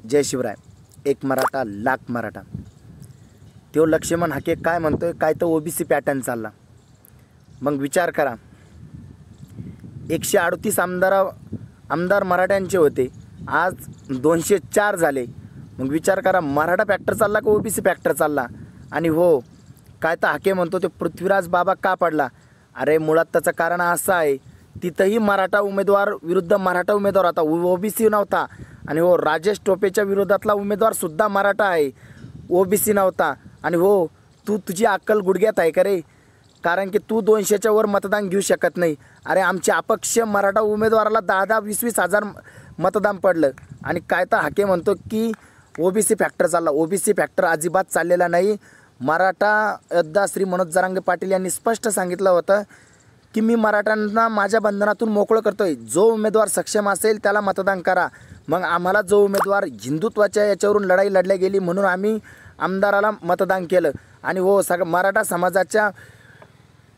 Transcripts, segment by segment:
जय शिवराय. एक मराठा लाख मराठा. तो लक्ष्मण हाके काय म्हणतोय, काय तर ओबीसी पॅटर्न चालला. मग विचार करा, 138 आमदार मराठ्यांचे होते, आज 204 झाले. मग विचार करा, मराठा फॅक्टर चालला का ओबीसी फॅक्टर चालला. आणि हो, काय तर हाके म्हणतो ते पृथ्वीराज बाबा का पडला. अरे मुळात त्याचं कारण असं आहे, तिथंही मराठा उमेदवार विरुद्ध मराठा उमेदवार होता, ओबीसी नव्हता. आणि हो, राजेश टोपेच्या विरोधातला उमेदवारसुद्धा मराठा आहे, ओबीसी नव्हता. आणि हो, तुझी अक्कल गुडघ्यात आहे का रे. कारण की तू 200च्या वर मतदान घेऊ शकत नाही. अरे आमचे अपक्ष मराठा उमेदवाराला 10-10, 20-20 हजार मतदान पडलं. आणि काय तर हाके म्हणतो की ओबीसी फॅक्टर चालला. ओबीसी फॅक्टर अजिबात चाललेला नाही. मराठा योद्धा श्री मनोज जरांगे पाटील यांनी स्पष्ट सांगितलं होतं की मी मराठ्यांना माझ्या बंधनातून मोकळं करतोय. जो उमेदवार सक्षम असेल त्याला मतदान करा. मग आम्हाला जो उमेदवार हिंदुत्वाच्या याच्यावरून लढाई लढल्या गेली म्हणून आम्ही आमदाराला मतदान केलं. आणि हो, मराठा समाजाच्या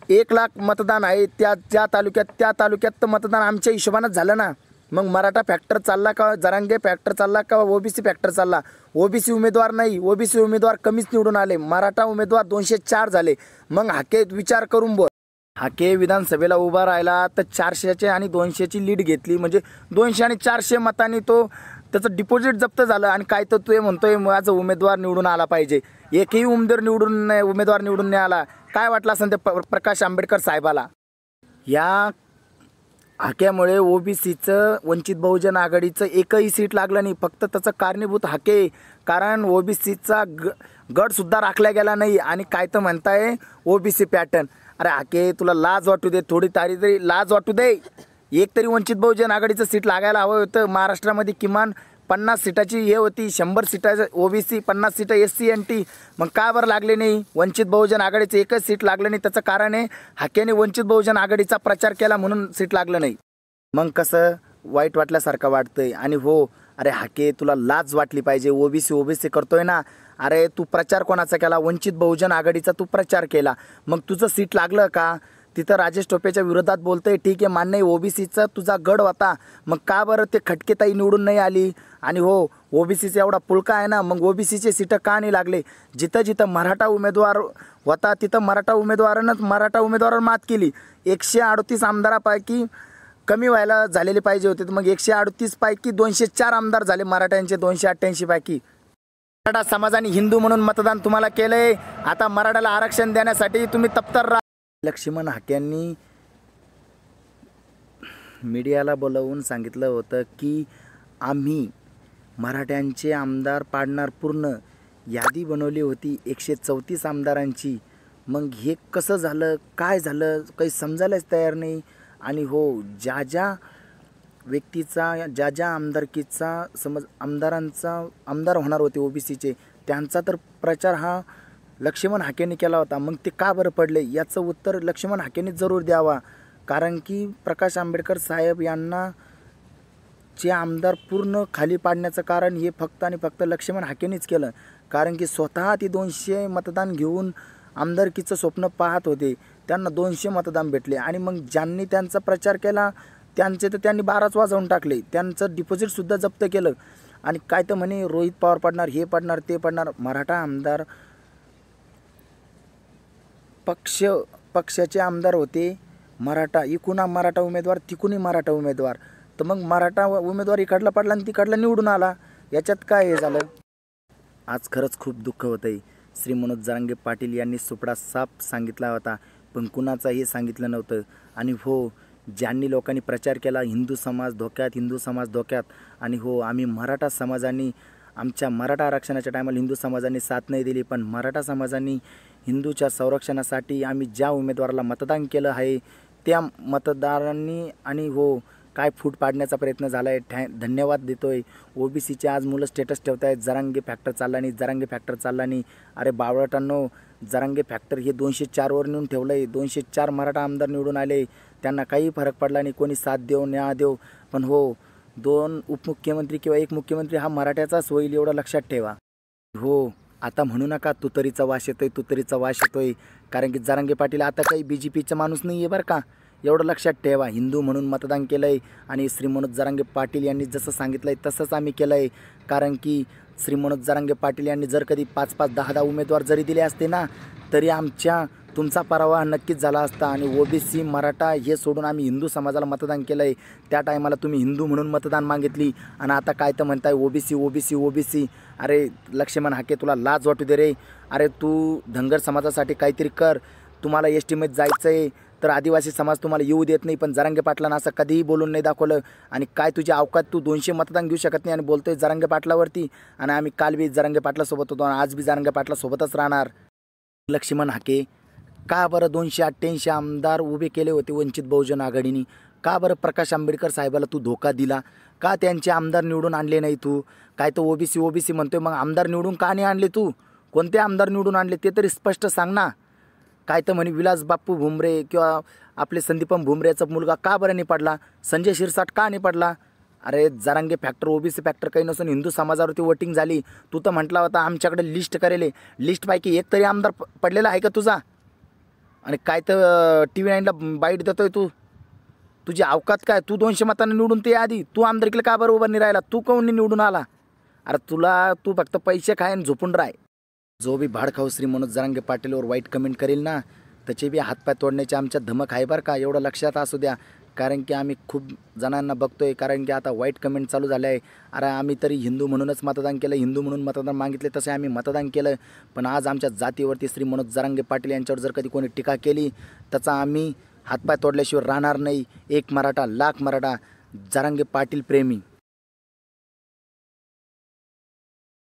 1 लाख मतदान आहे त्या तालुक्यात तर मतदान आमच्या हिशोबानंच झालं ना. मग मराठा फॅक्टर चालला का जरांगे फॅक्टर चालला का ओबीसी फॅक्टर चालला. ओबीसी उमेदवार नाही, ओबीसी उमेदवार कमीच निवडून आले. मराठा उमेदवार 204 झाले. मग हाके विचार करून बोल. हाके विधानसभेला उभा राहिला तर 400चे आणि 200ची लीड घेतली. म्हणजे 200 आणि 400 मतांनी तो त्याचं डिपॉझिट जप्त झालं. आणि काय तर तू म्हणतोय माझा उमेदवार निवडून आला पाहिजे. एकही उमेदवार निवडून नाही आला. काय वाटलं असेल ते प्रकाश आंबेडकर साहेबाला. या हाक्यामुळे ओबीसीचं वंचित बहुजन आघाडीचं एकही सीट लागलं नाही. फक्त त्याचं कारणीभूत हाके. कारण ओबीसीचा गटसुद्धा राखला गेला नाही. आणि काय तर म्हणताय ओबीसी पॅटर्न. अरे हाके, तुला लाज वाटू दे, थोडी तरी लाज वाटू दे. एक तरी वंचित बहुजन आघाडीचं सीट लागायला हवं होतं. महाराष्ट्रामध्ये किमान 50 सीटाची हे होती, 100 सीटाचं ओबीसी, 50 सीटं SC NT. मग का बरं लागले नाही. वंचित बहुजन आघाडीचं एकच सीट लागलं नाही. त्याचं कारण आहे हाक्याने वंचित बहुजन आघाडीचा प्रचार केला म्हणून सीट लागलं नाही. मग कसं वाईट वाटल्यासारखं वाटतंय. आणि हो, अरे हाके, तुला लाज वाटली पाहिजे. ओबीसी करतोय ना. अरे तू प्रचार कोणाचा केला, वंचित बहुजन आघाडीचा तू प्रचार केला. मग तुझं सीट लागलं का. तिथं राजेश टोपेच्या विरोधात बोलतंय, ठीक आहे, मान्य आहे, ओबीसीचा तुझा गड होता. मग का बरं ते खटकेताई निवडून नाही आली. आणि हो, ओबीसीचा एवढा पुळका आहे ना, मग ओबीसीचे सीटं का नाही लागले. जिथं मराठा उमेदवार होता तिथं मराठा उमेदवारावर मात केली. 138 आमदारापैकी कमी व्हायला झालेले पाहिजे होते. तर मग 138 पैकी 204 आमदार झाले मराठ्यांचे 288 पैकी. मराठा समाजाने हिंदू म्हणून मतदान तुम्हाला केलंय. आता मराठाला आरक्षण देण्यासाठी तुम्ही तत्पर राहा. लक्ष्मण हाक्यांनी मीडियाला बोलवून सांगितलं होतं की आम्ही मराठ्यांचे आमदार पाडणार. पूर्ण यादी बनवली होती 134 आमदारांची. मग हे कसं झालं, काय झालं, काही समजायलाच तयार नाही. आणि हो, ज्या व्यक्तीचा ज्या आमदारकीचा आमदार होणार होते ओबीसीचे, त्यांचा तर प्रचार हा लक्ष्मण हाकेंनी केला होता. मग ते का बरं पडले याचं उत्तर लक्ष्मण हाकेंनी जरूर द्यावा. कारण की प्रकाश आंबेडकर साहेब यांना चे आमदार पूर्ण खाली पाडण्याचं कारण हे फक्त आणि फक्त लक्ष्मण हाकेंनीच केलं. कारण की स्वतः ती 200 मतदान घेऊन आमदारकीचं स्वप्न पाहत होते. त्यांना 200 मतदान भेटले. आणि मग ज्यांनी त्यांचा प्रचार केला त्यांनी 12च वाजवून टाकले. त्यांचं डिपॉझिटसुद्धा जप्त केलं. आणि काय तर म्हणे रोहित पवार पडणार, हे पडणार, ते पडणार. मराठा आमदार पक्षाचे आमदार होते. मराठा इकून मराठा उमेदवार, तिकूनही मराठा उमेदवार. तर मग मराठा उमेदवार इकडला पडला आणि तिकडला निवडून आला. याच्यात काय हे झालं. आज खरंच खूप दुःख होतं आहे. श्री मनोज जरांगे पाटील यांनी सुपडा साफ सांगितला होता, पण कुणाचाही सांगितलं नव्हतं. आणि हो, ज्यांनी लोकांनी प्रचार केला हिंदू समाज धोक्यात. आणि हो, आम्ही मराठा समाजाने आमच्या मराठा आरक्षणाच्या टायमाला हिंदू समाजाने साथ नाही दिली. पण मराठा समाजाने हिंदूच्या संरक्षणासाठी आम्ही ज्या उमेदवाराला मतदान केलं आहे त्या मतदारांनी आणि हो काय फूट पाडण्याचा प्रयत्न झाला आहे. धन्यवाद देतोय. ओबीसीचे आज मुलं स्टेटस ठेवत आहेत, जरांगे फॅक्टर चालला नाही. अरे बावळटांनो, जरांगे फॅक्टर हे 204वर नेऊन ठेवलं आहे. 204 मराठा आमदार निवडून आले. त्यांना काही फरक पडला नाही. कोणी साथ देव न्याय देव. पण हो, 2 उपमुख्यमंत्री किंवा 1 मुख्यमंत्री हा मराठ्याचाच होईल एवढं लक्षात ठेवा. हो, आता म्हणू नका तुतरीचा वास येतोय. कारण की जरांगे पाटील आता काही BJPचा माणूस नाही आहे बरं का. एवढं लक्षात ठेवा. हिंदू म्हणून मतदान केलं आहे आणि श्री मनोज जरांगे पाटील यांनी जसं सांगितलं आहे तसंच आम्ही केलं आहे. कारण की श्री मनोज जरांगे पाटील यांनी जर कधी 5-5, 10-10 उमेदवार जरी दिले असते ना, तरी तुमचा पराभव नक्कीच झाला असता. आणि ओबीसी मराठा हे सोडून आम्ही हिंदू समाजाला मतदान केलं आहे. त्या टायमाला तुम्ही हिंदू म्हणून मतदान मागितली आणि आता काय तर म्हणताय ओबीसी ओबीसी ओबीसी. अरे लक्ष्मण हाके, तुला लाज वाटू दे रे. अरे तू धनगर समाजासाठी काहीतरी कर. तुम्हाला एस टीमध्ये जायचं आहे तर आदिवासी समाज तुम्हाला येऊ देत नाही, पण जरांगे पाटलांना असं कधीही बोलून नाही दाखवलं. आणि काय तुझी अवकात, तू 200 मतदान घेऊ शकत नाही आणि बोलतोय जरांगे पाटलावरती. आणि आम्ही काल बी जरांगे पाटलासोबत होतो आणि आज बी जरांगे पाटलासोबतच राहणार. लक्ष्मण हाके, का बरं 288 आमदार उभे केले होते वंचित बहुजन आघाडीने? का बरं प्रकाश आंबेडकर साहेबाला तू धोका दिला? का त्यांचे आमदार निवडून आणले नाही तू? काय तो ओबीसी ओबीसी म्हणतोय, मग आमदार निवडून का नाही आणले तू? कोणते आमदार निवडून आणले ते तरी स्पष्ट सांग ना. काय तर म्हणे विलास बाप्पू भुमरे किंवा आपले संदीपम भुमरेचा मुलगा का बरं नाही पडला? संजय शिरसाट का नाही पडला? अरे जरांगे फॅक्टर ओबीसी फॅक्टर काही नसून हिंदू समाजावरती वोटिंग झाली. तू तर म्हटला होता आमच्याकडे लिस्ट करेल, लिस्टपैकी एक तरी आमदार पडलेला आहे का तुझा? आणि काय तर TV9ला बाईट देतोय तू. तुझी अवकात काय? तू 200 मतांनी निवडून ते आधी तू आमदारकीला का बरं उभा नाही राहिला? तू कोणी निवडून आला? अरे तू फक्त पैसे खाय आणि झोपून राह. जो बी भाडखाऊ श्री मनोज जरांगे पाटीलवर वाईट कमेंट करेल ना, त्याचे बी हातपाय तोडण्याची आमच्या धमक आहे बरं का, एवढं लक्षात असू द्या. कारण की आम्ही खूप जणांना बघतोय, कारण की आता वाईट कमेंट चालू झाले आहे. अरे आम्ही तरी हिंदू म्हणूनच मतदान केलं, हिंदू म्हणून मतदान मागितले, तसे आम्ही मतदान केलं. पण आज आमच्या जातीवरती श्री मनोज जरांगे पाटील यांच्यावर जर कधी कोणी टीका केली त्याचा आम्ही हातपाय तोडल्याशिवाय राहणार नाही. एक मराठा लाख मराठा. जरांगे पाटील प्रेमी.